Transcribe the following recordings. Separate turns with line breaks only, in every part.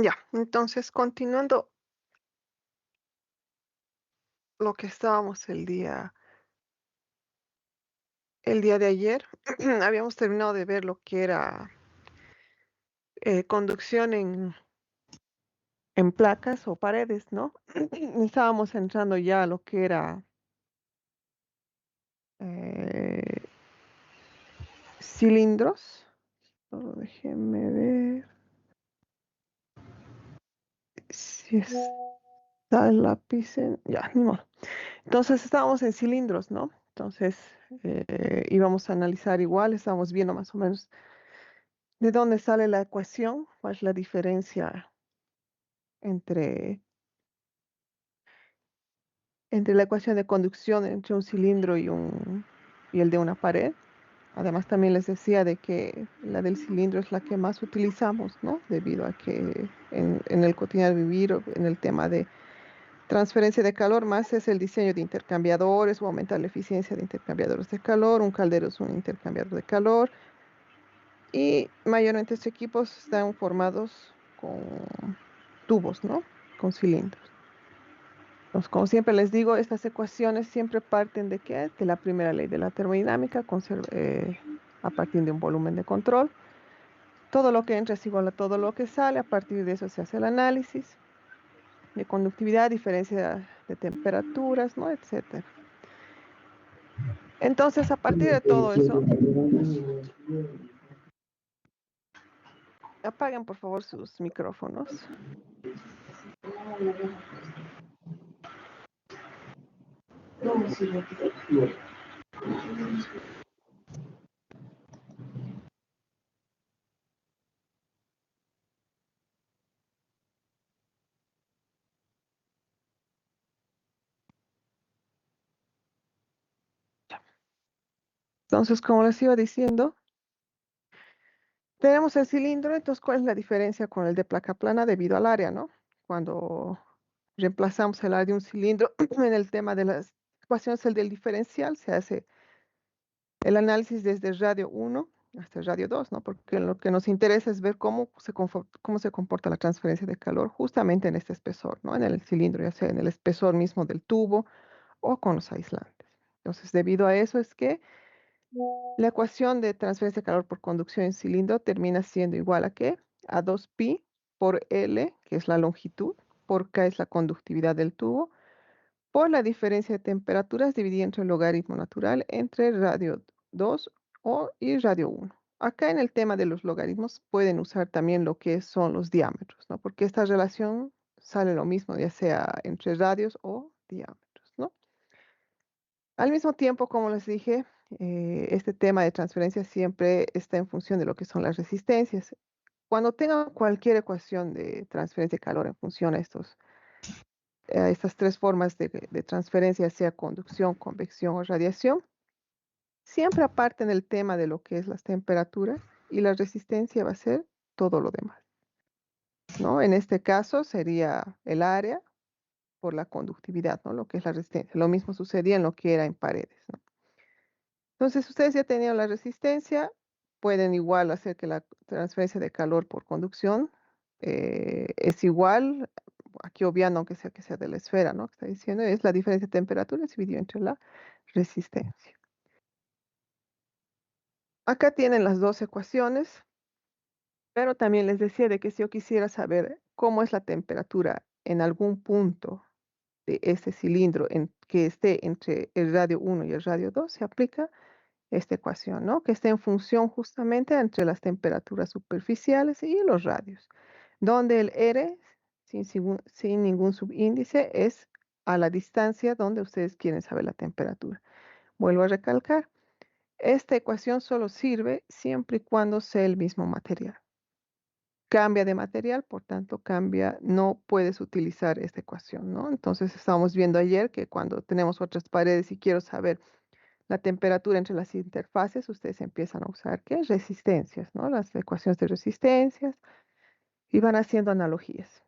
Ya, entonces continuando lo que estábamos el día de ayer, habíamos terminado de ver lo que era conducción en placas o paredes, ¿no? Estábamos entrando ya a lo que era eh, cilindros. Solo déjenme ver si está el lápiz ya, ni modo. Entonces estábamos en cilindros, ¿no? Entonces íbamos a analizar igual, estábamos viendo más o menos de dónde sale la ecuación, cuál es la diferencia entre, entre la ecuación de conducción entre un cilindro y el de una pared. Además, también les decía de que la del cilindro es la que más utilizamos, ¿no? Debido a que en el cotidiano vivir, o en el tema de transferencia de calor, más es el diseño de intercambiadores o aumentar la eficiencia de intercambiadores de calor. Un caldero es un intercambiador de calor y mayormente estos equipos están formados con tubos, ¿no? Con cilindros. Entonces, como siempre les digo, estas ecuaciones siempre parten de ¿qué? De la primera ley de la termodinámica, a partir de un volumen de control. Todo lo que entra es igual a todo lo que sale. A partir de eso se hace el análisis de conductividad, diferencia de temperaturas, ¿no? Etcétera. Entonces, a partir de todo eso, apaguen por favor sus micrófonos. Entonces, como les iba diciendo, tenemos el cilindro. Entonces, ¿cuál es la diferencia con el de placa plana debido al área, ¿no? Cuando reemplazamos el área de un cilindro en el tema de las ecuaciones, el del diferencial, se hace el análisis desde el radio 1 hasta el radio 2, ¿no? Porque lo que nos interesa es ver cómo se comporta la transferencia de calor justamente en este espesor, ¿no? En el cilindro, ya sea en el espesor mismo del tubo o con los aislantes. Entonces, debido a eso es que la ecuación de transferencia de calor por conducción en cilindro termina siendo igual a ¿qué? A 2pi por L, que es la longitud, por K es la conductividad del tubo, por la diferencia de temperaturas dividida entre el logaritmo natural entre radio 2 y radio 1. Acá en el tema de los logaritmos pueden usar también lo que son los diámetros, ¿no? Porque esta relación sale lo mismo, ya sea entre radios o diámetros, ¿no? Al mismo tiempo, como les dije, este tema de transferencia siempre está en función de lo que son las resistencias. Cuando tengan cualquier ecuación de transferencia de calor en función a estas tres formas de transferencia, sea conducción, convección o radiación, siempre aparten el tema de lo que es las temperaturas y la resistencia va a ser todo lo demás, ¿no? En este caso sería el área por la conductividad, ¿no? Lo que es la resistencia. Lo mismo sucedía en lo que era en paredes, ¿no? Entonces, ustedes ya tenían la resistencia, pueden igual hacer que la transferencia de calor por conducción es igual, aquí obviando aunque sea que sea de la esfera, ¿no? Que está diciendo, es la diferencia de temperatura dividida entre la resistencia. Acá tienen las dos ecuaciones, pero también les decía de que si yo quisiera saber cómo es la temperatura en algún punto de ese cilindro que esté entre el radio 1 y el radio 2, se aplica esta ecuación, ¿no? Que está en función justamente entre las temperaturas superficiales y los radios, donde el R, sin ningún subíndice, es a la distancia donde ustedes quieren saber la temperatura. Vuelvo a recalcar, esta ecuación solo sirve siempre y cuando sea el mismo material. Cambia de material, por tanto, no puedes utilizar esta ecuación, ¿no? Entonces, estábamos viendo ayer que cuando tenemos otras paredes y quiero saber la temperatura entre las interfaces, ustedes empiezan a usar, ¿qué? Resistencias, ¿no? Las ecuaciones de resistencias y van haciendo analogías.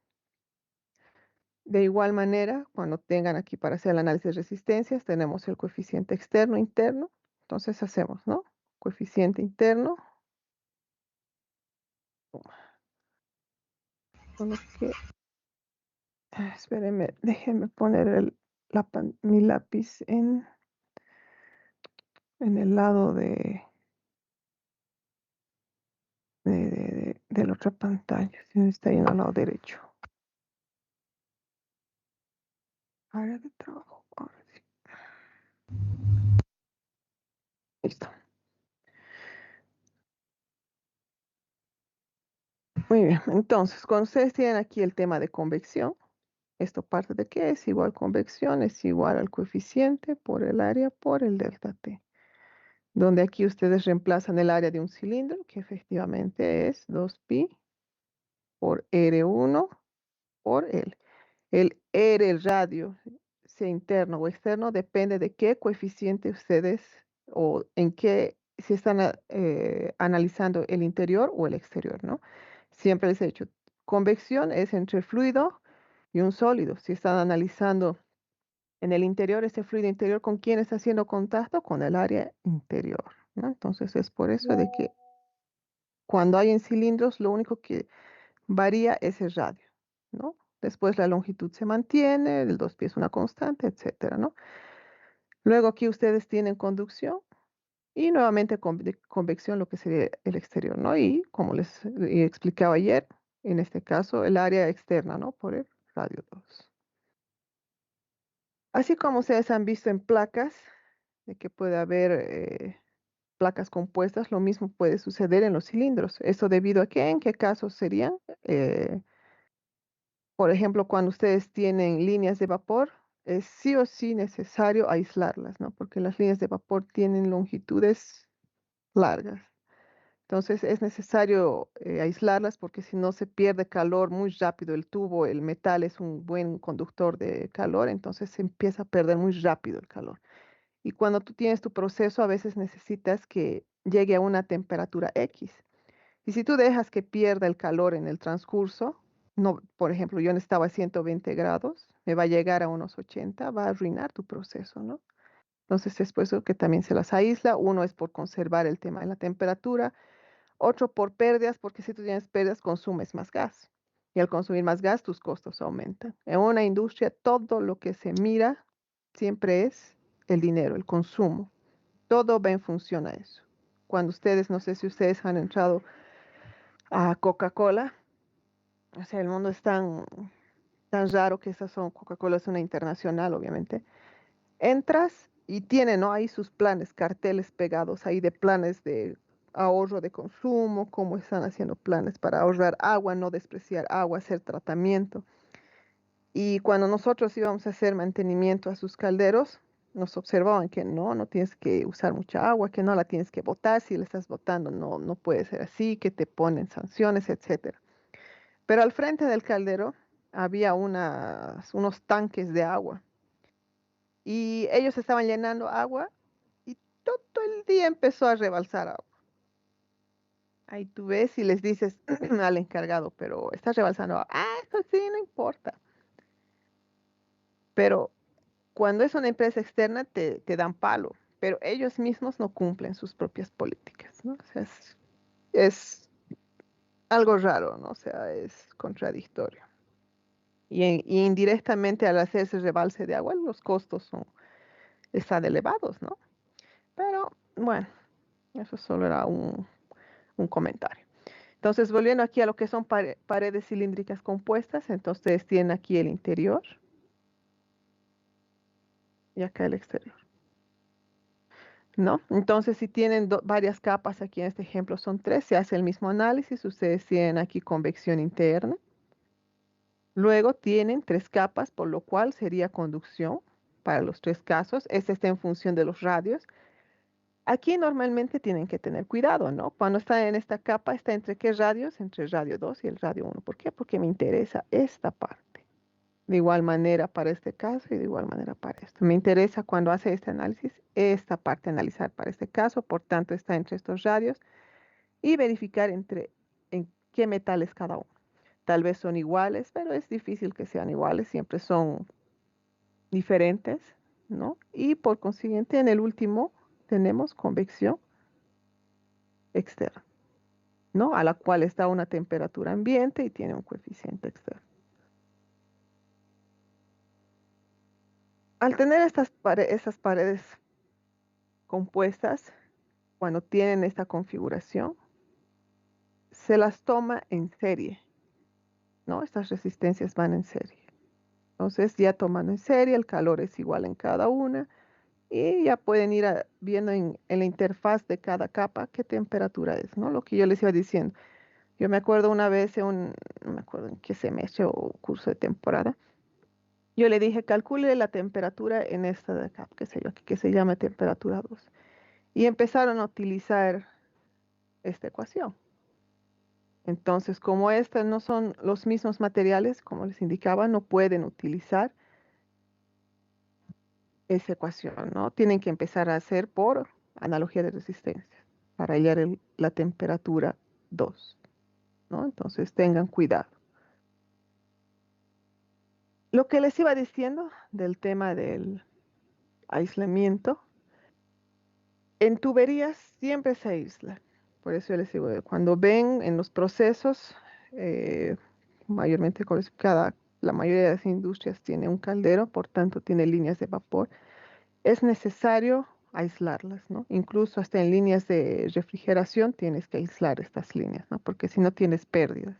De igual manera, cuando tengan aquí para hacer el análisis de resistencias, tenemos el coeficiente externo, interno. Entonces hacemos, ¿no? Coeficiente interno Solo que, espérenme, déjenme poner mi lápiz en el lado de la otra pantalla. Si no está ahí en el lado derecho. Área de trabajo. Ahora sí. Listo. Muy bien. Entonces, cuando ustedes tienen aquí el tema de convección, esto parte de qué es igual convección, es igual al coeficiente por el área por el delta T. Donde aquí ustedes reemplazan el área de un cilindro, que efectivamente es 2pi por R1 por L. El R, el radio, sea interno o externo, depende de qué coeficiente ustedes o en qué, si están analizando el interior o el exterior, ¿no? Siempre les he dicho, convección es entre el fluido y un sólido. Si están analizando en el interior, ese fluido interior, ¿con quién está haciendo contacto? Con el área interior, ¿no? Entonces es por eso de que cuando hay en cilindros, lo único que varía es el radio, ¿no? Después la longitud se mantiene, el 2pi es una constante, etcétera, ¿no? Luego aquí ustedes tienen conducción y nuevamente convección, lo que sería el exterior, ¿no? Y como les explicaba ayer, en este caso, el área externa, ¿no? Por el radio 2. Así como ustedes han visto en placas, de que puede haber placas compuestas, lo mismo puede suceder en los cilindros. ¿Esto debido a qué? ¿En qué casos serían? Por ejemplo, cuando ustedes tienen líneas de vapor, es sí o sí necesario aislarlas, ¿no? Porque las líneas de vapor tienen longitudes largas. Entonces es necesario aislarlas porque si no se pierde calor muy rápido. El tubo, el metal es un buen conductor de calor, entonces se empieza a perder muy rápido el calor. Y cuando tú tienes tu proceso, a veces necesitas que llegue a una temperatura X. Y si tú dejas que pierda el calor en el transcurso, no, por ejemplo, yo estaba a 120 grados, me va a llegar a unos 80, va a arruinar tu proceso, ¿no? Entonces es por eso que también se las aísla. Uno es por conservar el tema de la temperatura, otro por pérdidas, porque si tú tienes pérdidas, consumes más gas. Y al consumir más gas, tus costos aumentan. En una industria, todo lo que se mira siempre es el dinero, el consumo. Todo va en función a eso. Cuando ustedes, no sé si ustedes han entrado a Coca-Cola, o sea, el mundo es tan raro que esas son, Coca-Cola es una internacional, obviamente. Entras y tiene, ¿no? Ahí sus planes, carteles pegados ahí de planes de ahorro de consumo, cómo están haciendo planes para ahorrar agua, no despreciar agua, hacer tratamiento. Y cuando nosotros íbamos a hacer mantenimiento a sus calderos, nos observaban que no tienes que usar mucha agua, que no la tienes que botar, si la estás botando no puede ser así, que te ponen sanciones, etcétera. Pero al frente del caldero había unos tanques de agua y ellos estaban llenando agua y todo el día empezó a rebalsar agua. Ahí tú ves y les dices al encargado, pero está rebalsando agua. Ah, eso sí, no importa. Pero cuando es una empresa externa te dan palo, pero ellos mismos no cumplen sus propias políticas, ¿no? O sea, es algo raro, ¿no? O sea, es contradictorio. Y indirectamente al hacer ese rebalse de agua, los costos están elevados, ¿no? Pero bueno, eso solo era un comentario. Entonces, volviendo aquí a lo que son paredes cilíndricas compuestas, entonces tienen aquí el interior y acá el exterior, ¿no? Entonces, si tienen varias capas, aquí en este ejemplo son tres, se hace el mismo análisis, ustedes tienen aquí convección interna, luego tienen tres capas, por lo cual sería conducción para los tres casos, este está en función de los radios. Aquí normalmente tienen que tener cuidado, ¿no? Cuando está en esta capa, está entre qué radios, entre el radio 2 y el radio 1. ¿Por qué? Porque me interesa esta parte. De igual manera para este caso y de igual manera para esto. Me interesa cuando hace este análisis, esta parte analizar para este caso, por tanto está entre estos radios y verificar en qué metales cada uno. Tal vez son iguales, pero es difícil que sean iguales, siempre son diferentes, ¿no? Y por consiguiente, en el último tenemos convección externa. ¿no? A la cual está una temperatura ambiente y tiene un coeficiente externo. Al tener estas paredes compuestas, cuando tienen esta configuración, se las toma en serie, ¿no? Estas resistencias van en serie. Entonces, ya tomando en serie, el calor es igual en cada una y ya pueden ir viendo en la interfaz de cada capa qué temperatura es, ¿no? Lo que yo les iba diciendo. Yo me acuerdo una vez no me acuerdo en qué semestre o curso de temporada, yo le dije, calcule la temperatura en esta de acá, qué sé yo, que se llama temperatura 2. Y empezaron a utilizar esta ecuación. Entonces, como estas no son los mismos materiales, como les indicaba, no pueden utilizar esa ecuación, ¿no? Tienen que empezar a hacer por analogía de resistencia para hallar la temperatura 2, ¿no? Entonces, tengan cuidado. Lo que les iba diciendo del tema del aislamiento, en tuberías siempre se aísla. Por eso yo les digo, cuando ven en los procesos, eh, mayormente la mayoría de las industrias tiene un caldero, por tanto tiene líneas de vapor, es necesario aislarlas, ¿no? Incluso hasta en líneas de refrigeración tienes que aislar estas líneas, ¿no? Porque si no tienes pérdidas.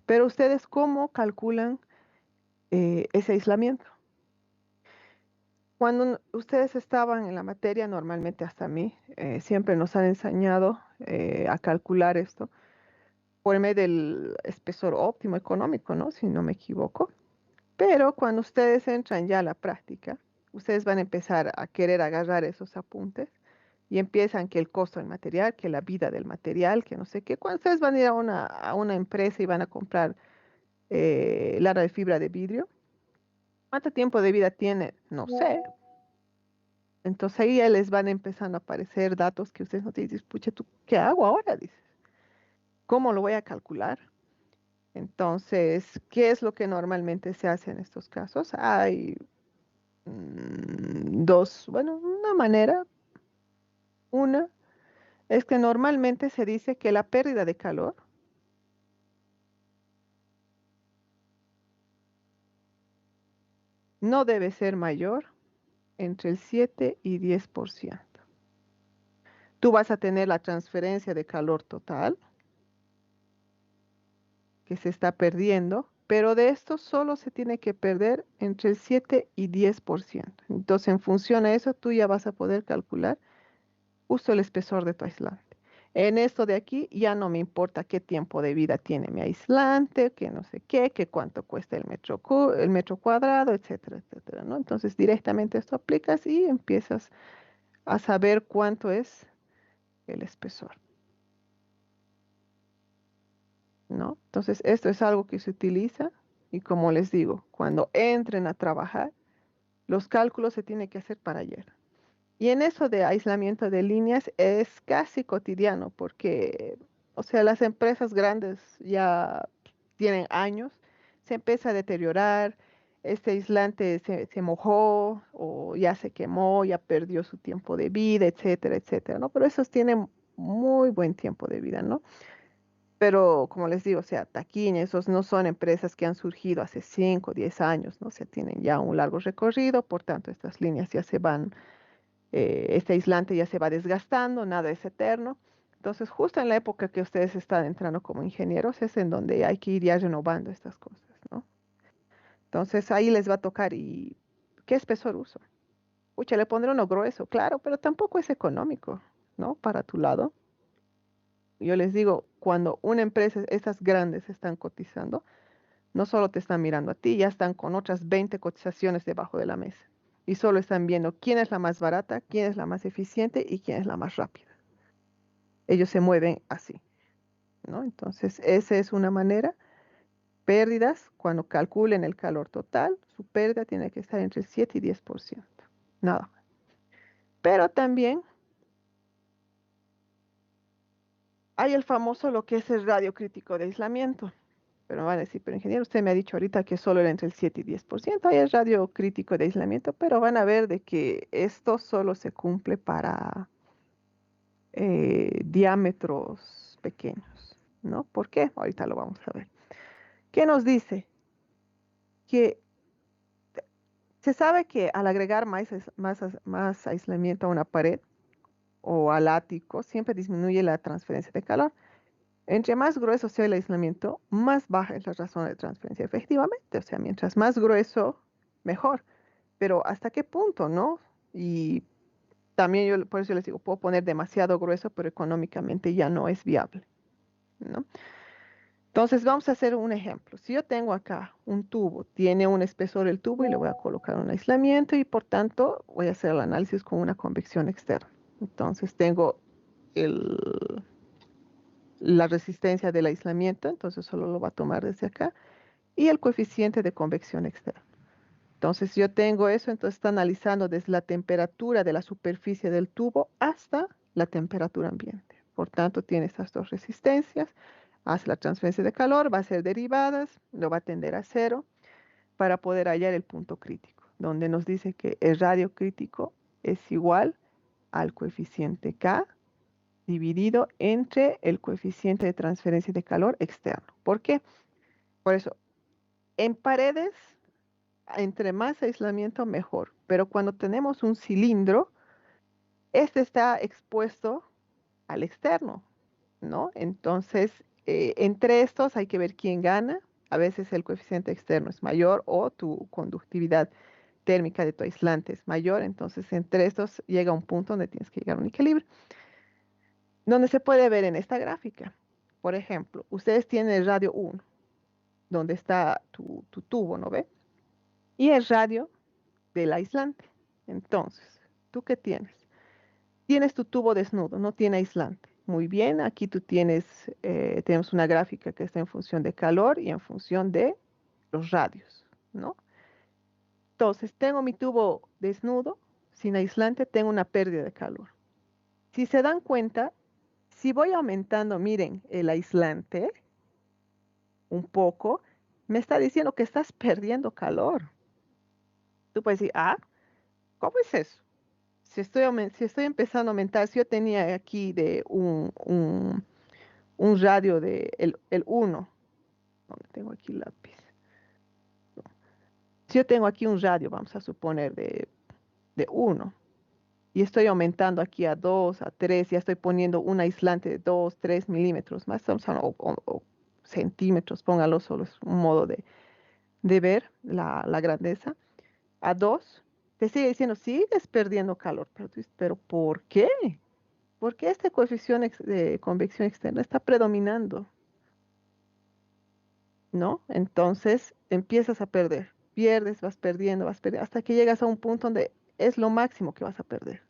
Pero ustedes, ¿cómo calculan ese aislamiento? Cuando ustedes estaban en la materia, normalmente hasta a mí, siempre nos han enseñado a calcular esto por medio del espesor óptimo económico, ¿no? Si no me equivoco. Pero cuando ustedes entran ya a la práctica, ustedes van a empezar a querer agarrar esos apuntes y empiezan que el costo del material, que la vida del material, que no sé qué. Cuando ustedes van a ir a una empresa y van a comprar lana de fibra de vidrio, ¿cuánto tiempo de vida tiene? No sé. Entonces ahí ya les van empezando a aparecer datos que ustedes no tienen. Dices, pucha, ¿tú qué hago ahora? Dices, ¿cómo lo voy a calcular? Entonces, ¿qué es lo que normalmente se hace en estos casos? Hay dos, bueno, una manera. Una es que normalmente se dice que la pérdida de calor no debe ser mayor entre el 7 y 10%. Tú vas a tener la transferencia de calor total que se está perdiendo, pero de esto solo se tiene que perder entre el 7 y 10%. Entonces, en función a eso, tú ya vas a poder calcular justo el espesor de tu aislante. En esto de aquí ya no me importa qué tiempo de vida tiene mi aislante, que no sé qué, que cuánto cuesta el metro cuadrado, etcétera, etcétera, ¿no? Entonces directamente esto aplicas y empiezas a saber cuánto es el espesor, ¿no? Entonces esto es algo que se utiliza y como les digo, cuando entren a trabajar, los cálculos se tienen que hacer para ayer. Y en eso de aislamiento de líneas es casi cotidiano porque, o sea, las empresas grandes ya tienen años, se empieza a deteriorar, este aislante se mojó o ya se quemó, ya perdió su tiempo de vida, etcétera, etcétera, ¿no? Pero esos tienen muy buen tiempo de vida, ¿no? Pero como les digo, o sea, Taquiña, esos no son empresas que han surgido hace 5 o 10 años, ¿no? O sea, tienen ya un largo recorrido, por tanto, estas líneas ya se van este aislante ya se va desgastando, nada es eterno. Entonces, justo en la época que ustedes están entrando como ingenieros es en donde hay que ir ya renovando estas cosas, ¿no? Entonces, ahí les va a tocar y ¿qué espesor uso? Pucha, le pondré uno grueso, claro, pero tampoco es económico, ¿no? Para tu lado. Yo les digo, cuando una empresa, estas grandes están cotizando, no solo te están mirando a ti, ya están con otras 20 cotizaciones debajo de la mesa. Y solo están viendo quién es la más barata, quién es la más eficiente y quién es la más rápida. Ellos se mueven así, ¿no? Entonces, esa es una manera. Pérdidas, cuando calculen el calor total, su pérdida tiene que estar entre el 7 y 10%. Nada más. Pero también hay el famoso lo que es el radio crítico de aislamiento. Pero me van a decir, pero ingeniero, usted me ha dicho ahorita que solo era entre el 7 y 10%. Hay el radio crítico de aislamiento, pero van a ver de que esto solo se cumple para diámetros pequeños. ¿no? ¿Por qué? Ahorita lo vamos a ver. ¿Qué nos dice? Que se sabe que al agregar más aislamiento a una pared o al ático, siempre disminuye la transferencia de calor. Entre más grueso sea el aislamiento, más baja es la razón de transferencia, efectivamente. O sea, mientras más grueso, mejor. Pero ¿hasta qué punto, no? Y también yo, por eso les digo, puedo poner demasiado grueso, pero económicamente ya no es viable, ¿no? Entonces vamos a hacer un ejemplo. Si yo tengo acá un tubo, tiene un espesor el tubo y le voy a colocar un aislamiento y por tanto voy a hacer el análisis con una convección externa. Entonces tengo el, la resistencia del aislamiento, entonces solo lo va a tomar desde acá, y el coeficiente de convección externa. Entonces yo tengo eso, entonces está analizando desde la temperatura de la superficie del tubo hasta la temperatura ambiente. Por tanto, tiene estas dos resistencias, hace la transferencia de calor, va a ser derivadas, lo va a tender a cero para poder hallar el punto crítico, donde nos dice que el radio crítico es igual al coeficiente K dividido entre el coeficiente de transferencia de calor externo. ¿Por qué? Por eso, en paredes entre más aislamiento, mejor. Pero cuando tenemos un cilindro, este está expuesto al externo, ¿no? Entonces, entre estos hay que ver quién gana. A veces el coeficiente externo es mayor o tu conductividad térmica de tu aislante es mayor. Entonces, entre estos llega un punto donde tienes que llegar a un equilibrio. Donde se puede ver en esta gráfica. Por ejemplo, ustedes tienen el radio 1, donde está tu tubo, ¿no ve? Y el radio del aislante. Entonces, ¿tú qué tienes? Tienes tu tubo desnudo, no tiene aislante. Muy bien, aquí tú tenemos una gráfica que está en función de calor y en función de los radios, ¿no? Entonces, tengo mi tubo desnudo, sin aislante, tengo una pérdida de calor. Si se dan cuenta, si voy aumentando, miren, el aislante un poco, me está diciendo que estás perdiendo calor. Tú puedes decir, ah, ¿cómo es eso? Si estoy empezando a aumentar, si yo tenía aquí de un radio de el 1, donde tengo aquí el lápiz. Si yo tengo aquí un radio, vamos a suponer de 1, y estoy aumentando aquí a 2, a 3, ya estoy poniendo un aislante de 2, 3 milímetros más, o centímetros, póngalo, solo es un modo de ver la grandeza. A 2, te sigue diciendo, sigues perdiendo calor, pero tú dices, ¿pero por qué? Porque este coeficiente de convección externa está predominando, ¿no? Entonces empiezas a perder, pierdes, vas perdiendo, hasta que llegas a un punto donde es lo máximo que vas a perder.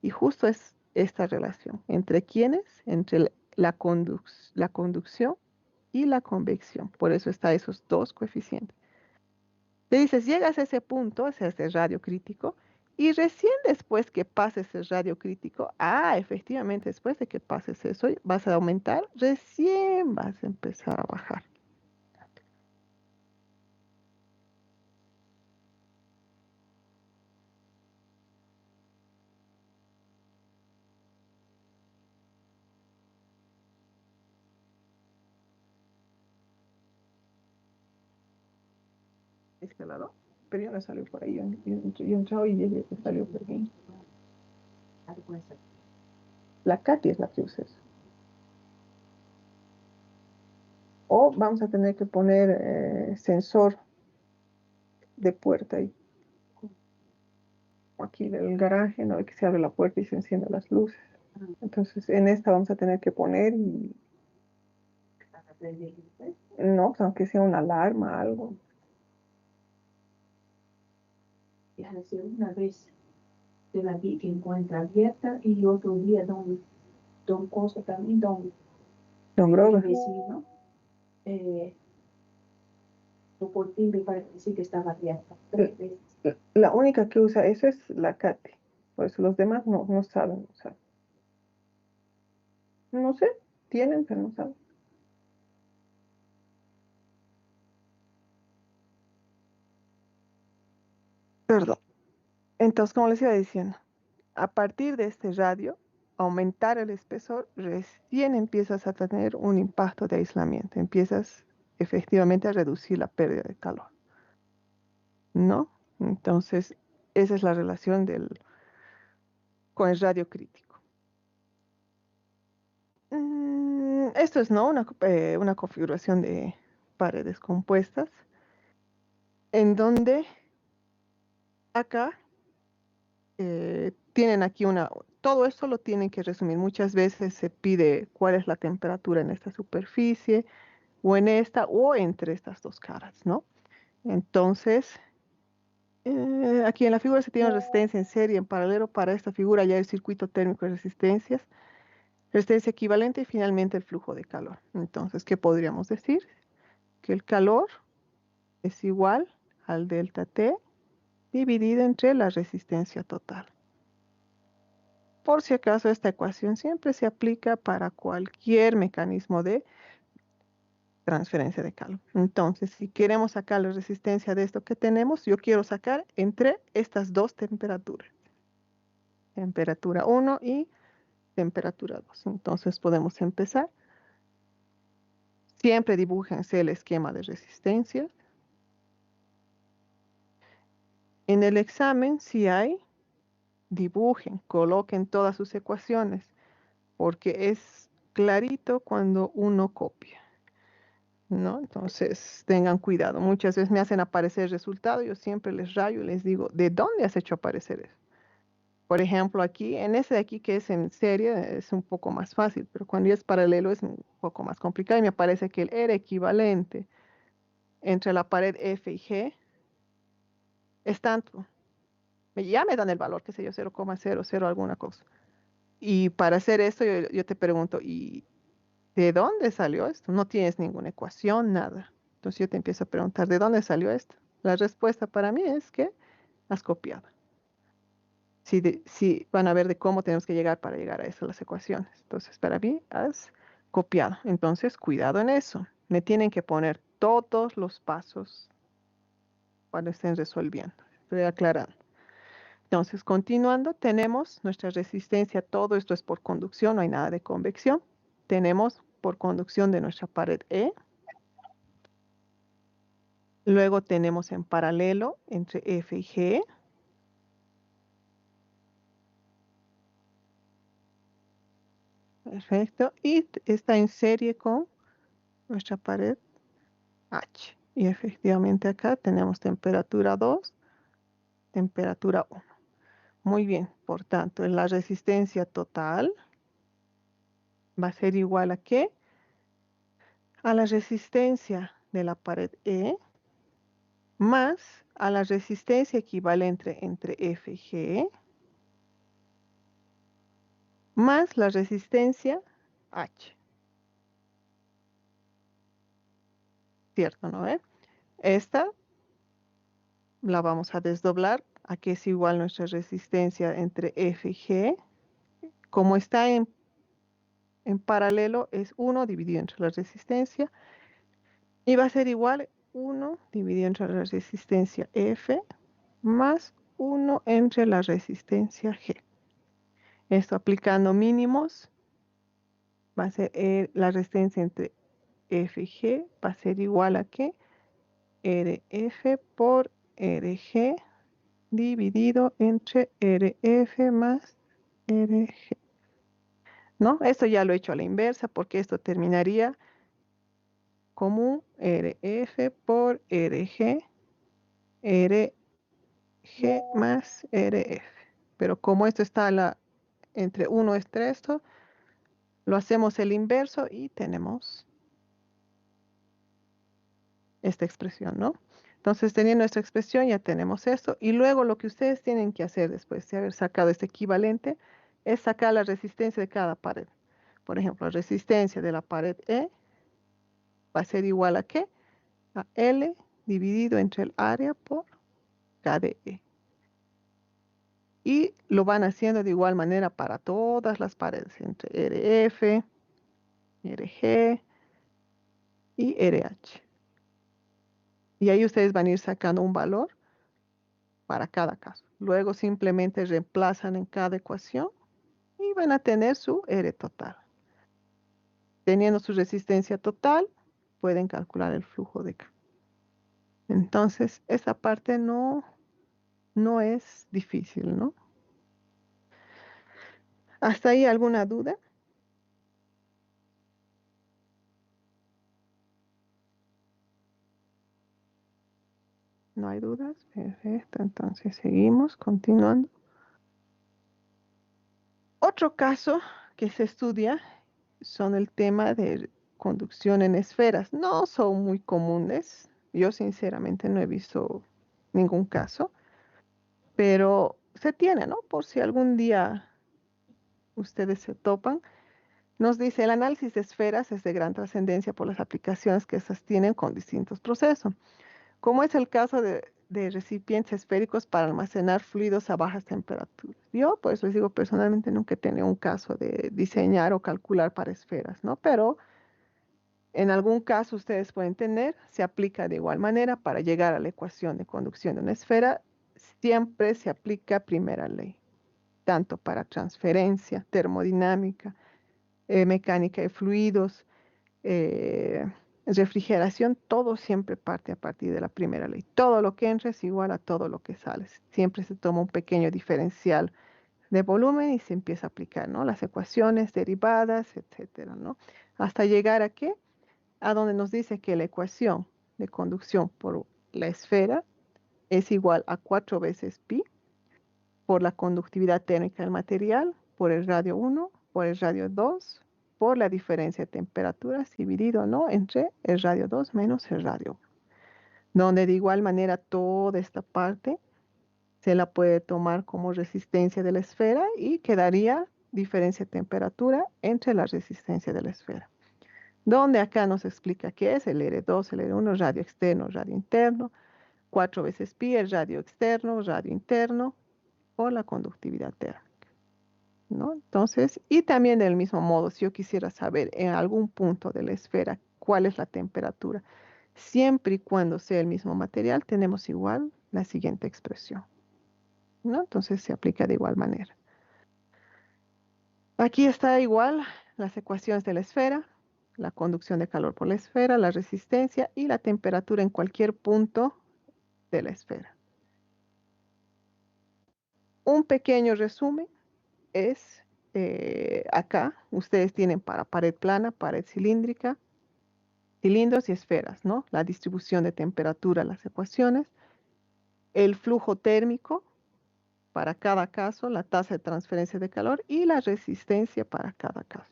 Y justo es esta relación entre quiénes, entre la conducción y la convección. Por eso está esos dos coeficientes. Te dices, llegas a ese punto, ese es el radio crítico, y recién después que pases el radio crítico, efectivamente, después de que pases eso, vas a aumentar, recién vas a empezar a bajar. Escalado, pero yo no salió por ahí, yo entré y ella salió por ahí. La Katy es la que usa eso. O vamos a tener que poner sensor de puerta ahí. Aquí del garaje, ¿no? Que se abre la puerta y se encienden las luces. Entonces, en esta vamos a tener que poner y no, pues, aunque sea una alarma, algo.
Ya una vez de la vi que encuentra abierta y otro día don Cosa también,
Don
mi
Grover.
vecino, eh, su portín me parece decir que estaba abierta 3 veces.
La única que usa eso es la Katy. Por eso los demás no saben usar. No sé, tienen, pero no saben. Perdón. Entonces, como les iba diciendo, a partir de este radio, aumentar el espesor, recién empiezas a tener un impacto de aislamiento, empiezas efectivamente a reducir la pérdida de calor, ¿no? Entonces, esa es la relación con el radio crítico. Esto es, ¿no? Una configuración de paredes compuestas, en donde acá tienen aquí todo esto lo tienen que resumir. Muchas veces se pide cuál es la temperatura en esta superficie, o en esta, o entre estas dos caras, ¿no? Entonces, aquí en la figura se tiene resistencia en serie, en paralelo para esta figura ya el circuito térmico de resistencias, resistencia equivalente y finalmente el flujo de calor. Entonces, ¿qué podríamos decir? Que el calor es igual al delta T dividido entre la resistencia total. Por si acaso, esta ecuación siempre se aplica para cualquier mecanismo de transferencia de calor. Entonces, si queremos sacar la resistencia de esto que tenemos, yo quiero sacar entre estas dos temperaturas, temperatura 1 y temperatura 2. Entonces, podemos empezar. Siempre dibújense el esquema de resistencia. En el examen, si hay, dibujen, coloquen todas sus ecuaciones, porque es clarito cuando uno copia, ¿no? Entonces, tengan cuidado. Muchas veces me hacen aparecer el resultado, yo siempre les rayo y les digo, ¿de dónde has hecho aparecer eso? Por ejemplo, aquí, en ese de aquí que es en serie, es un poco más fácil, pero cuando ya es paralelo es un poco más complicado y me parece que el R equivalente entre la pared F y G es tanto. Ya me dan el valor, qué sé yo, 0,00 alguna cosa. Y para hacer esto, yo te pregunto, ¿y de dónde salió esto? No tienes ninguna ecuación, nada. Entonces yo te empiezo a preguntar, ¿de dónde salió esto? La respuesta para mí es que has copiado. Si van a ver de cómo tenemos que llegar para llegar a eso, las ecuaciones. Entonces, para mí, has copiado. Entonces, cuidado en eso. Me tienen que poner todos los pasos cuando estén resolviendo. Estoy aclarando. Entonces, continuando, tenemos nuestra resistencia. Todo esto es por conducción, no hay nada de convección. Tenemos por conducción de nuestra pared E. Luego tenemos en paralelo entre F y G. Perfecto. Y está en serie con nuestra pared H. Y efectivamente acá tenemos temperatura 2, temperatura 1. Muy bien, por tanto, la resistencia total va a ser igual a ¿qué? A la resistencia de la pared E más a la resistencia equivalente entre F y G más la resistencia H. ¿Cierto, no? Esta la vamos a desdoblar a que es igual nuestra resistencia entre F y G. Como está en paralelo es 1 dividido entre la resistencia y va a ser igual 1 dividido entre la resistencia F más 1 entre la resistencia G. Esto aplicando mínimos va a ser la resistencia entre F y G va a ser igual a que RF por RG dividido entre RF más RG. ¿No? Esto ya lo he hecho a la inversa porque esto terminaría como RF por RG, RG más RF. Pero como esto está entre 1 entre esto, lo hacemos el inverso y tenemos esta expresión, ¿no? Entonces, teniendo nuestra expresión, ya tenemos esto. Y luego lo que ustedes tienen que hacer después de haber sacado este equivalente es sacar la resistencia de cada pared. Por ejemplo, la resistencia de la pared E va a ser igual a ¿qué? A L dividido entre el área por KDE. Y lo van haciendo de igual manera para todas las paredes, entre RF, RG y RH. Y ahí ustedes van a ir sacando un valor para cada caso. Luego simplemente reemplazan en cada ecuación y y van a tener su R total. Teniendo su resistencia total, pueden calcular el flujo de calor. Entonces, esa parte no es difícil, ¿no? ¿Hasta ahí alguna duda? ¿No hay dudas? Perfecto, entonces seguimos, continuando. Otro caso que se estudia son el tema de conducción en esferas. No son muy comunes. Yo sinceramente no he visto ningún caso, pero se tiene, ¿no? Por si algún día ustedes se topan. Nos dice, el análisis de esferas es de gran trascendencia por las aplicaciones que estas tienen con distintos procesos, como es el caso de recipientes esféricos para almacenar fluidos a bajas temperaturas. Yo, pues les digo, personalmente nunca he tenido un caso de diseñar o calcular para esferas, ¿no? Pero en algún caso ustedes pueden tener, se aplica de igual manera para llegar a la ecuación de conducción de una esfera, siempre se aplica primera ley, tanto para transferencia, termodinámica, mecánica de fluidos, eh, refrigeración, todo siempre parte a partir de la primera ley. Todo lo que entra es igual a todo lo que sale. Siempre se toma un pequeño diferencial de volumen y se empieza a aplicar, ¿no? Las ecuaciones, derivadas, etcétera, ¿no? Hasta llegar a qué? A donde nos dice que la ecuación de conducción por la esfera es igual a 4 veces pi por la conductividad térmica del material, por el radio 1, por el radio 2, por la diferencia de temperaturas dividido, ¿no? Entre el radio 2 menos el radio 1, donde de igual manera toda esta parte se la puede tomar como resistencia de la esfera y quedaría diferencia de temperatura entre la resistencia de la esfera. Donde acá nos explica qué es el R2, el R1, radio externo, radio interno, 4 veces pi, el radio externo, radio interno, por la conductividad térmica, ¿no? Entonces, y también del mismo modo, si yo quisiera saber en algún punto de la esfera cuál es la temperatura, siempre y cuando sea el mismo material, tenemos igual la siguiente expresión, ¿no? Entonces se aplica de igual manera. Aquí está igual las ecuaciones de la esfera, la conducción de calor por la esfera, la resistencia y la temperatura en cualquier punto de la esfera. Un pequeño resumen es acá, ustedes tienen para pared plana, pared cilíndrica, cilindros y esferas, ¿no? La distribución de temperatura, las ecuaciones, el flujo térmico para cada caso, la tasa de transferencia de calor y la resistencia para cada caso,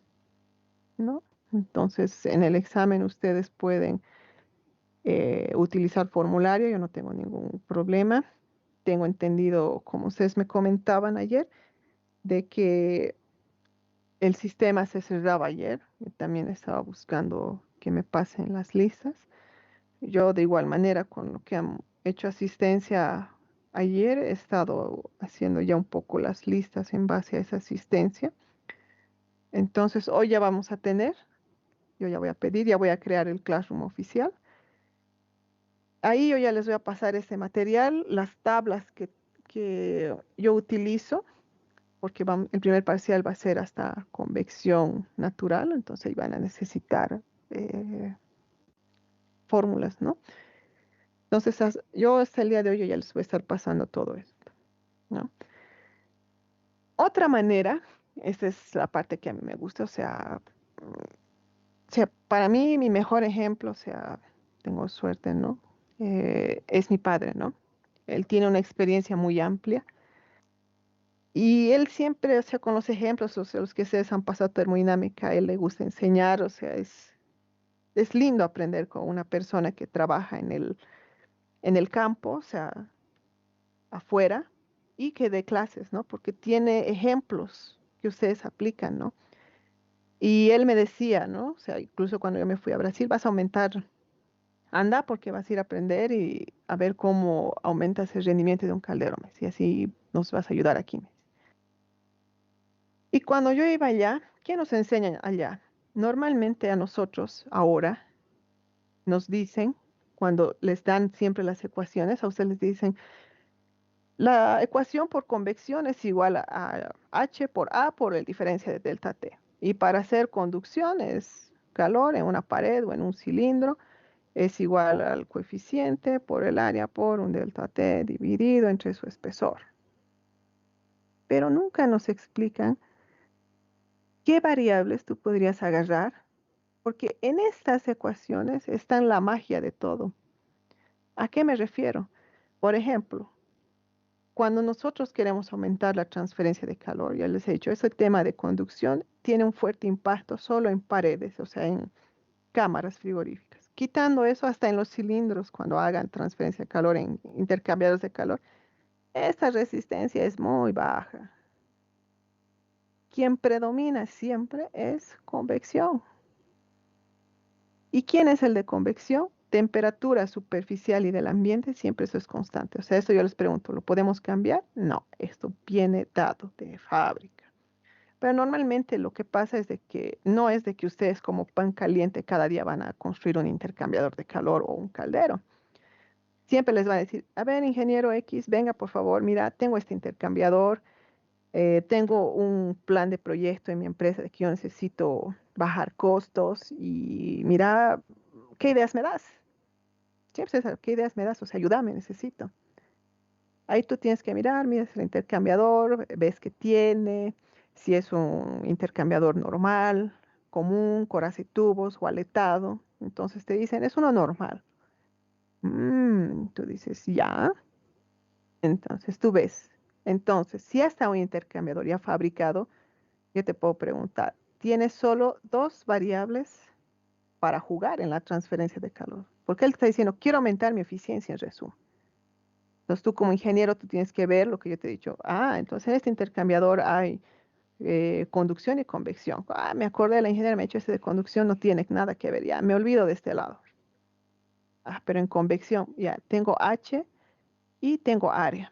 ¿no? Entonces, en el examen ustedes pueden utilizar formulario, yo no tengo ningún problema. Tengo entendido, como ustedes me comentaban ayer, de que el sistema se cerraba ayer. Yo también estaba buscando que me pasen las listas. Yo de igual manera, con lo que han hecho asistencia ayer, he estado haciendo ya un poco las listas en base a esa asistencia. Entonces, hoy ya vamos a tener, yo ya voy a pedir, ya voy a crear el Classroom oficial. Ahí yo ya les voy a pasar ese material, las tablas que yo utilizo, porque el primer parcial va a ser hasta convección natural, entonces ahí van a necesitar fórmulas, ¿no? Entonces, yo hasta el día de hoy yo ya les voy a estar pasando todo esto, ¿no? Otra manera, esta es la parte que a mí me gusta, para mí mi mejor ejemplo, o sea, tengo suerte, ¿no? Es mi padre, ¿no? Él tiene una experiencia muy amplia y él siempre, o sea, con los ejemplos, o sea, los que ustedes han pasado termodinámica, a él le gusta enseñar, o sea, es lindo aprender con una persona que trabaja en el campo, o sea, afuera, y que dé clases, ¿no? Porque tiene ejemplos que ustedes aplican, ¿no? Y él me decía, ¿no? O sea, incluso cuando yo me fui a Brasil, vas a aumentar, anda, porque vas a ir a aprender y a ver cómo aumentas el rendimiento de un caldero, me decía, así nos vas a ayudar aquí, me decía. Y cuando yo iba allá, ¿qué nos enseñan allá? Normalmente a nosotros ahora nos dicen, cuando les dan siempre las ecuaciones, a ustedes les dicen, La ecuación por convección es igual a H por A por el diferencia de delta T. Y para hacer conducción es calor en una pared o en un cilindro, es igual al coeficiente por el área por un delta T dividido entre su espesor. Pero nunca nos explican qué variables tú podrías agarrar, porque en estas ecuaciones está la magia de todo. ¿A qué me refiero? Por ejemplo, cuando nosotros queremos aumentar la transferencia de calor, ya les he dicho, ese tema de conducción tiene un fuerte impacto solo en paredes, o sea, en cámaras frigoríficas. Quitando eso, hasta en los cilindros, cuando hagan transferencia de calor en intercambiadores de calor, esta resistencia es muy baja. Quien predomina siempre es convección. ¿Y quién es el de convección? Temperatura superficial y del ambiente, siempre eso es constante. O sea, eso yo les pregunto, ¿lo podemos cambiar? No, esto viene dado de fábrica. Pero normalmente lo que pasa es de que no es de que ustedes como pan caliente cada día van a construir un intercambiador de calor o un caldero. Siempre les va a decir, a ver, ingeniero X, venga por favor, mira, tengo este intercambiador, tengo un plan de proyecto en mi empresa de que yo necesito bajar costos y mira, ¿qué ideas me das? Siempre es, ¿qué ideas me das? O sea, ayúdame, necesito. Ahí tú tienes que mirar, miras el intercambiador, ves que tiene, si es un intercambiador normal, común, coraza y tubos o aletado. Entonces te dicen, es uno normal. Tú dices, ya. Entonces tú ves. Entonces, si hasta un intercambiador ya fabricado, yo te puedo preguntar, ¿tienes solo dos variables para jugar en la transferencia de calor? Porque él está diciendo, quiero aumentar mi eficiencia en resumen. Entonces tú como ingeniero, tú tienes que ver lo que yo te he dicho. Ah, entonces en este intercambiador hay conducción y convección. Ah, me acordé, la ingeniera me ha dicho este de conducción, no tiene nada que ver, ya me olvido de este lado. Ah, pero en convección, ya tengo H y tengo área,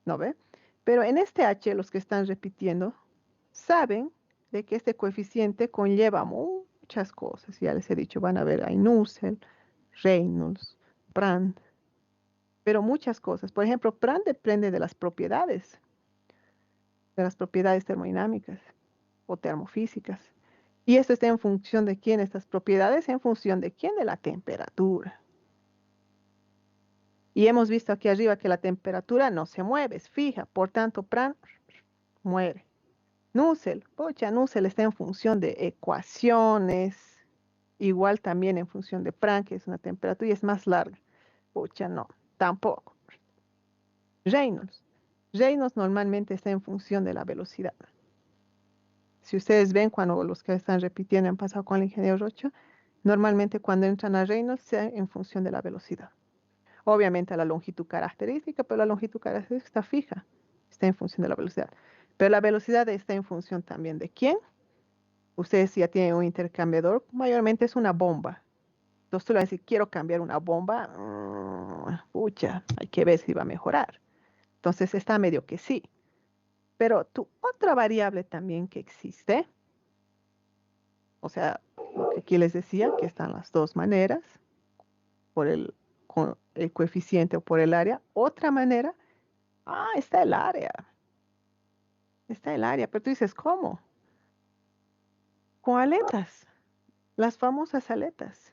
¿no ve? Pero en este H, los que están repitiendo, saben de que este coeficiente conlleva muchas cosas. Ya les he dicho, van a ver, hay Nusselt, Reynolds, Brand, pero muchas cosas. Por ejemplo, Brand depende de las propiedades termodinámicas o termofísicas. Y esto está en función de quién, estas propiedades, en función de quién, de la temperatura. Y hemos visto aquí arriba que la temperatura no se mueve, es fija, por tanto, Brand muere. Nusselt, pocha, Nusselt está en función de ecuaciones, igual también en función de Planck, que es una temperatura y es más larga. Pucha, no, tampoco. Reynolds. Reynolds normalmente está en función de la velocidad. Si ustedes ven cuando los que están repitiendo han pasado con el ingeniero Rocha, normalmente cuando entran a Reynolds sea en función de la velocidad. Obviamente la longitud característica, pero la longitud característica está fija, está en función de la velocidad. Pero la velocidad está en función también de quién. Ustedes ya tienen un intercambiador, mayormente es una bomba. Entonces tú le vas a decir, quiero cambiar una bomba, pucha, hay que ver si va a mejorar. Entonces está medio que sí. Pero tu otra variable también que existe, o sea, lo que aquí les decía, que están las dos maneras, por el coeficiente o por el área. Otra manera, está el área, pero tú dices, ¿cómo? Con aletas, las famosas aletas.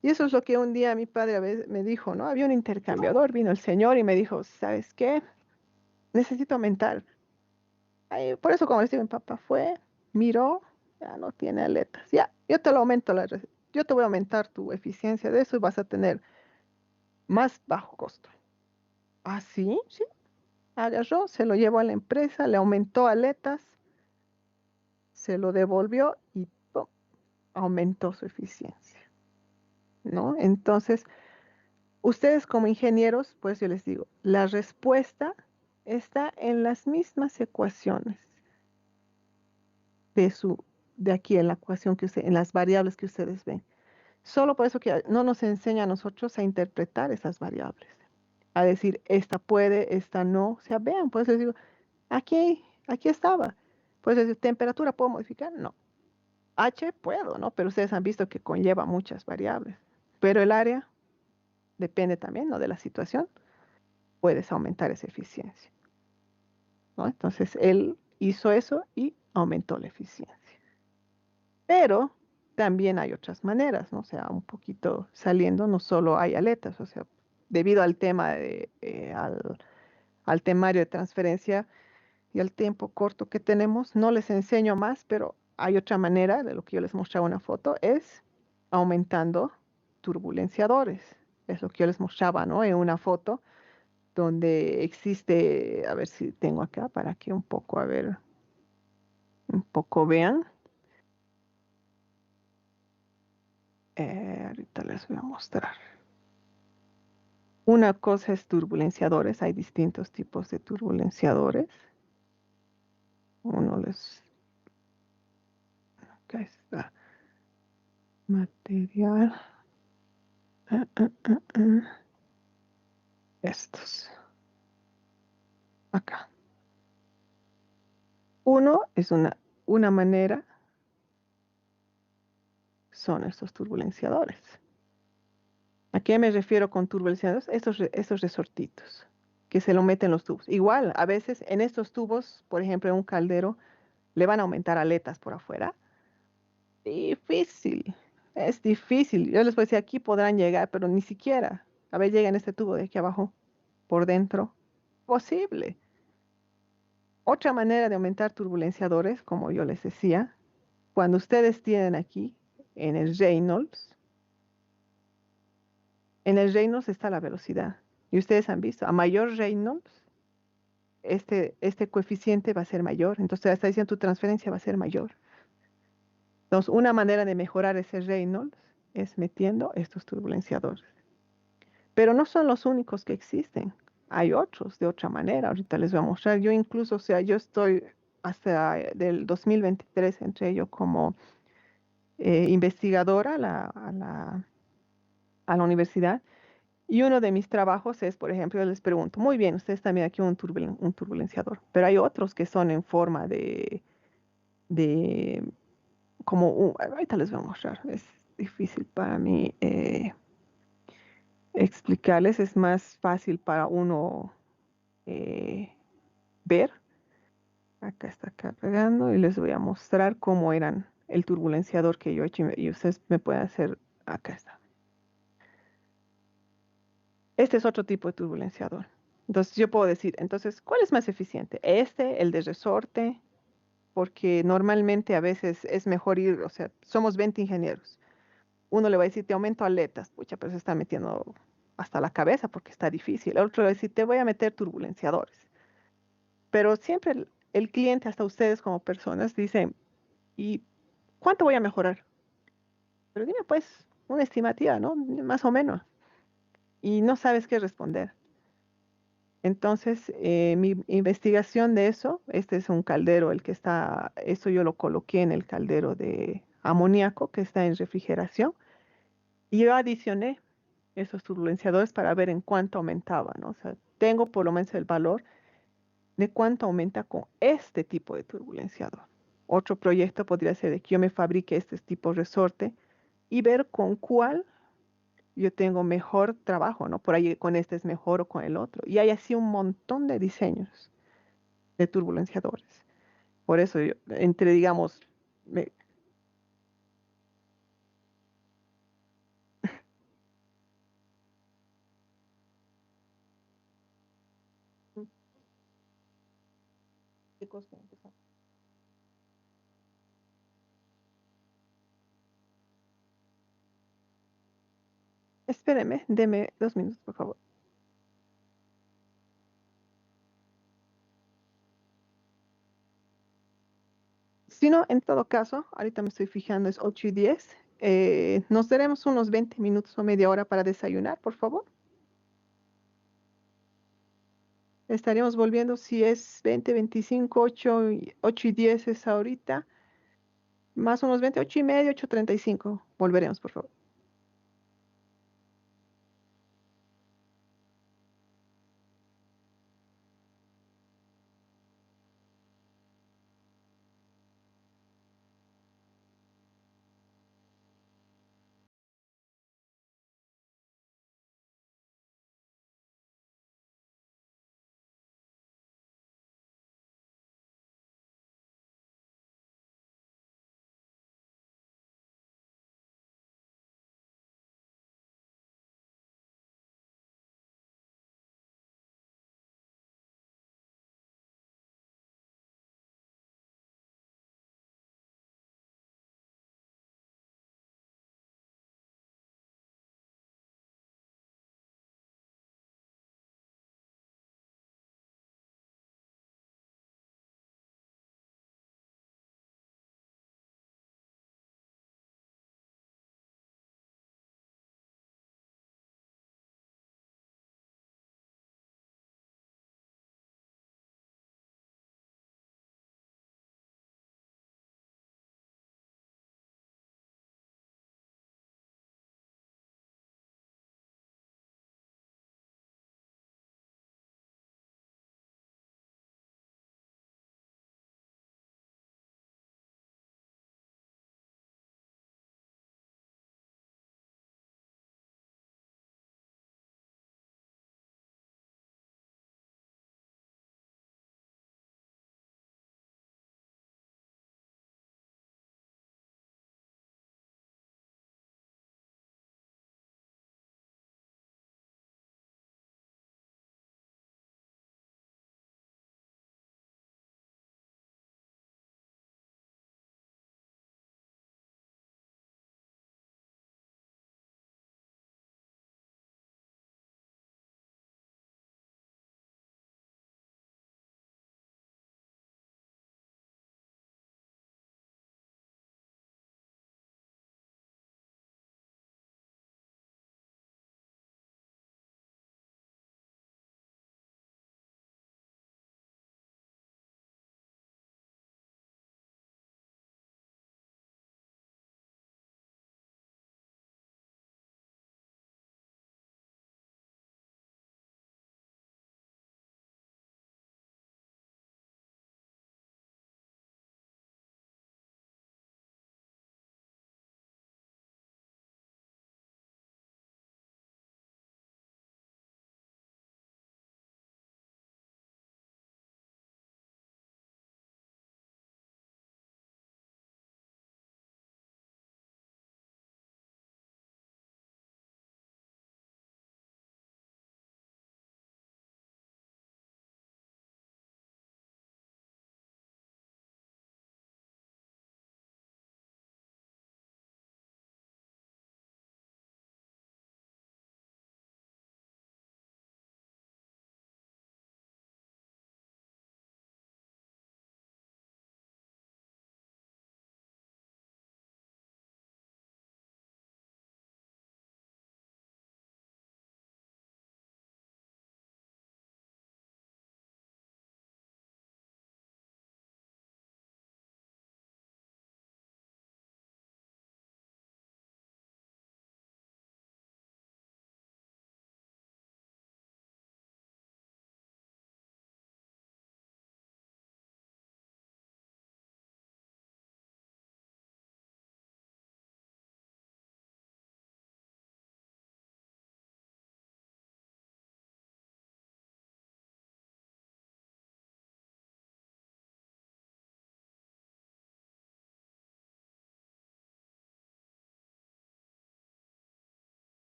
Y eso es lo que un día mi padre a veces me dijo, ¿no? Había un intercambiador, vino el señor y me dijo, ¿sabes qué? Necesito aumentar. Ay, por eso, como les digo, mi papá fue, miró, ya no tiene aletas. Ya, yo te lo aumento, yo te voy a aumentar tu eficiencia de eso y vas a tener más bajo costo. ¿Ah, sí? Sí. Agarró, se lo llevó a la empresa, le aumentó aletas, se lo devolvió y ¡pum! Aumentó su eficiencia, ¿no? Entonces, ustedes como ingenieros, pues yo les digo, la respuesta está en las mismas ecuaciones de de aquí en la ecuación en las variables que ustedes ven. Solo por eso que no nos enseña a nosotros a interpretar esas variables, a decir, esta puede, esta no. O sea, vean, pues les digo, aquí estaba. Pues les digo, temperatura puedo modificar, no. H puedo, ¿no? Pero ustedes han visto que conlleva muchas variables. Pero el área depende también, ¿no? De la situación. puedes aumentar esa eficiencia, ¿no? Entonces él hizo eso y aumentó la eficiencia. Pero también hay otras maneras, ¿no? O sea, un poquito saliendo, no solo hay aletas, o sea, debido al tema al temario de transferencia y al tiempo corto que tenemos, no les enseño más, pero hay otra manera, de lo que yo les mostraba una foto, es aumentando turbulenciadores. Es lo que yo les mostraba, ¿no? En una foto donde existe, a ver si tengo acá para que un poco, a ver, un poco vean. Ahorita les voy a mostrar. Una cosa es turbulenciadores, hay distintos tipos de turbulenciadores. Uno les, acá está, material, estos, acá. Uno es una manera, son estos turbulenciadores. ¿A qué me refiero con turbulenciadores? Estos resortitos que se lo meten en los tubos. Igual, a veces en estos tubos, por ejemplo, en un caldero, le van a aumentar aletas por afuera. Difícil, es difícil. Yo les voy a decir, aquí podrán llegar, pero ni siquiera. A ver, llega en este tubo de aquí abajo, por dentro. Posible. Otra manera de aumentar turbulenciadores, como yo les decía, cuando ustedes tienen aquí en el Reynolds, está la velocidad. Y ustedes han visto, a mayor Reynolds, este coeficiente va a ser mayor. Entonces, te está diciendo tu transferencia va a ser mayor. Entonces, una manera de mejorar ese Reynolds es metiendo estos turbulenciadores. Pero no son los únicos que existen. Hay otros de otra manera. Ahorita les voy a mostrar. Yo incluso, o sea, yo estoy hasta del 2023 entré yo como investigadora a la universidad. Y uno de mis trabajos es, por ejemplo, yo les pregunto, muy bien, ustedes también aquí un turbulenciador, pero hay otros que son en forma de como, ahorita les voy a mostrar, es difícil para mí explicarles, es más fácil para uno eh, ver. Acá está cargando y les voy a mostrar cómo eran el turbulenciador que yo he hecho y ustedes me pueden hacer, acá está. Este es otro tipo de turbulenciador. Entonces yo puedo decir, entonces, ¿cuál es más eficiente? Este, el de resorte, porque normalmente a veces es mejor ir, o sea, somos 20 ingenieros. Uno le va a decir, te aumento aletas, pucha, pero se está metiendo hasta la cabeza porque está difícil. El otro le va a decir, te voy a meter turbulenciadores. Pero siempre el cliente, hasta ustedes como personas, dicen, ¿y cuánto voy a mejorar? Pero dime pues una estimativa, ¿no? Más o menos. Y no sabes qué responder. Entonces, mi investigación de eso, este es un caldero, el que está, eso yo lo coloqué en el caldero de amoníaco que está en refrigeración. Y yo adicioné esos turbulenciadores para ver en cuánto aumentaba, ¿no? O sea, tengo por lo menos el valor de cuánto aumenta con este tipo de turbulenciador. Otro proyecto podría ser de que yo me fabrique este tipo de resorte y ver con cuál yo tengo mejor trabajo, ¿no? Por ahí con este es mejor o con el otro. Y hay así un montón de diseños de turbulenciadores. Por eso yo, entre, digamos, me, ¿qué cosa empezar? Espéreme, deme 2 minutos, por favor. Si no, en todo caso, ahorita me estoy fijando, es 8:10. Nos daremos unos 20 minutos o media hora para desayunar, por favor. Estaríamos volviendo si es 20, 25, 8:10 es ahorita. Más unos 20, 8:30, 8:35. Volveremos, por favor.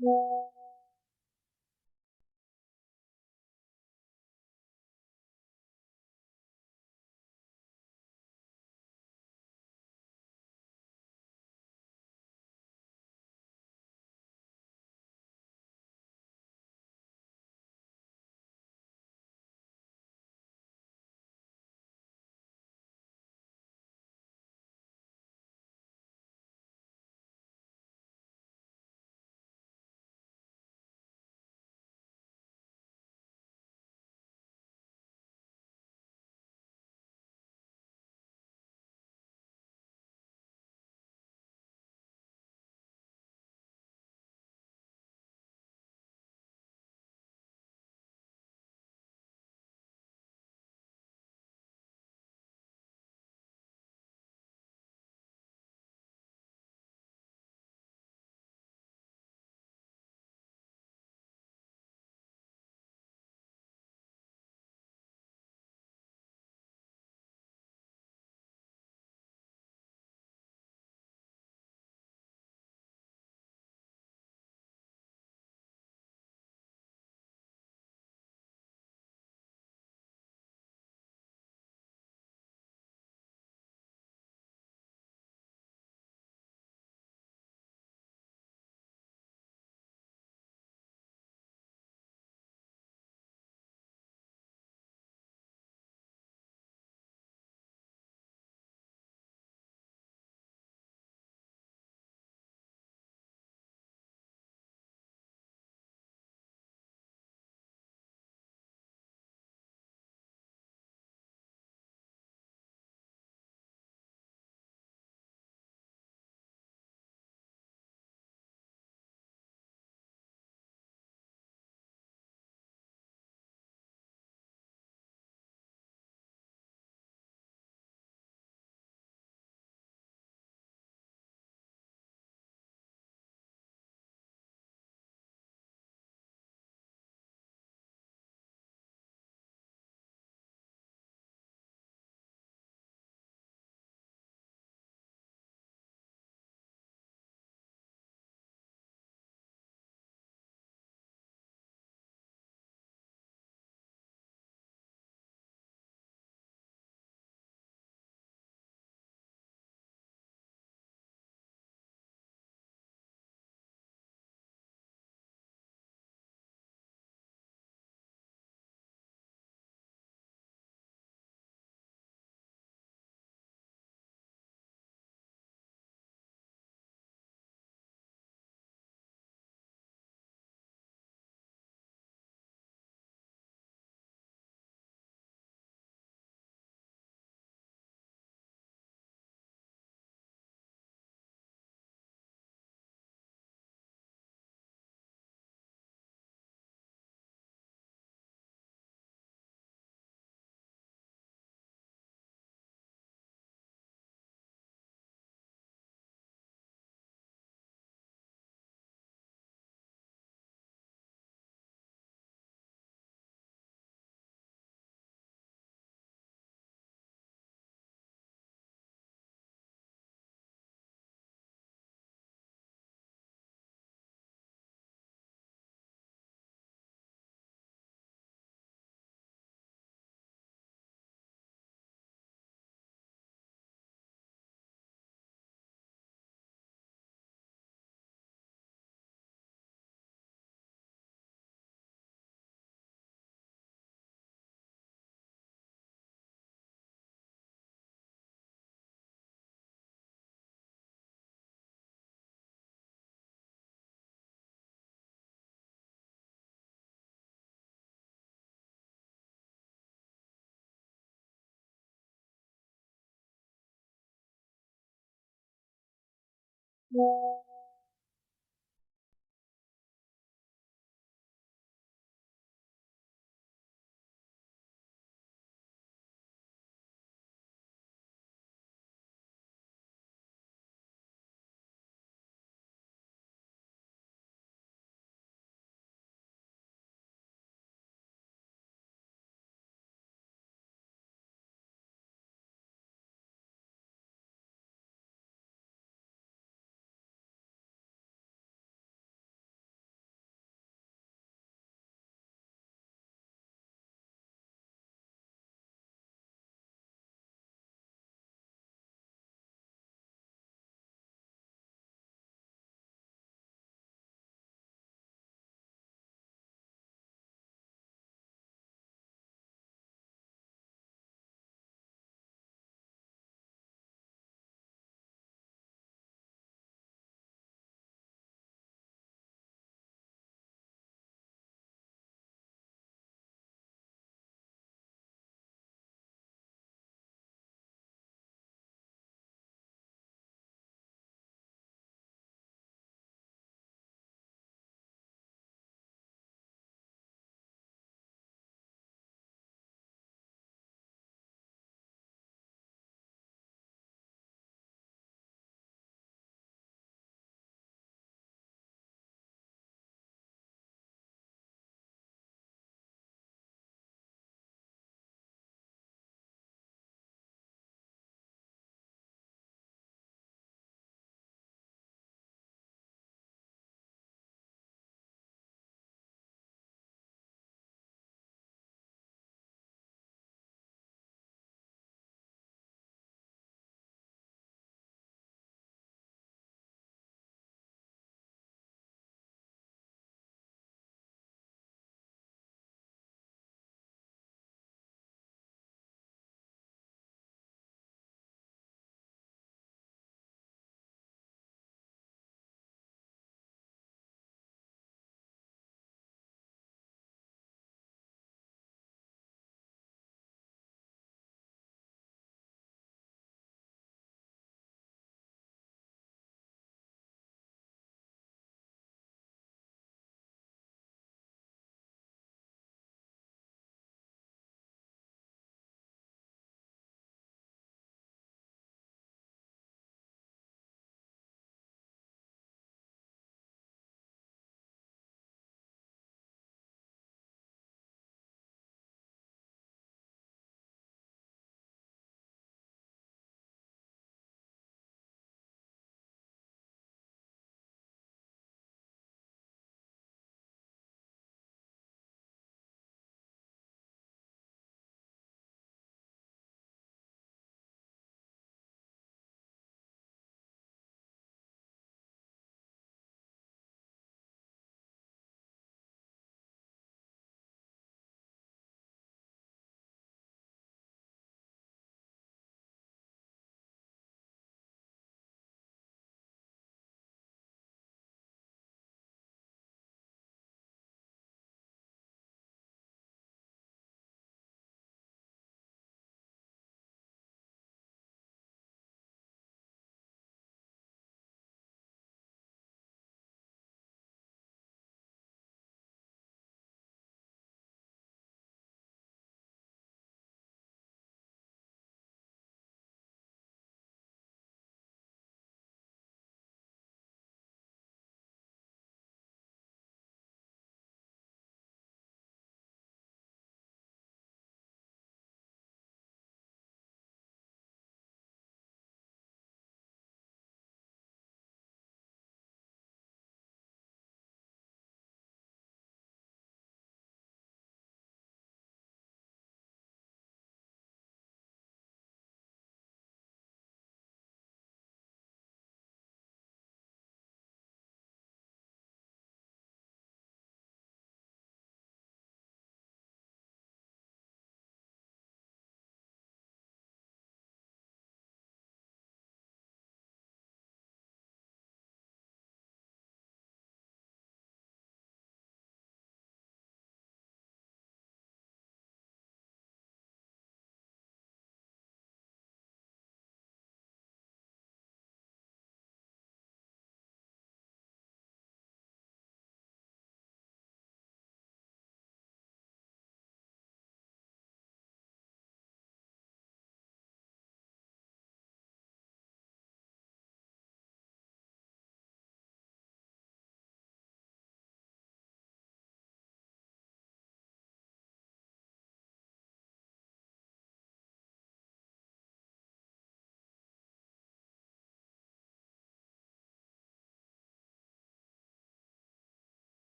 Thank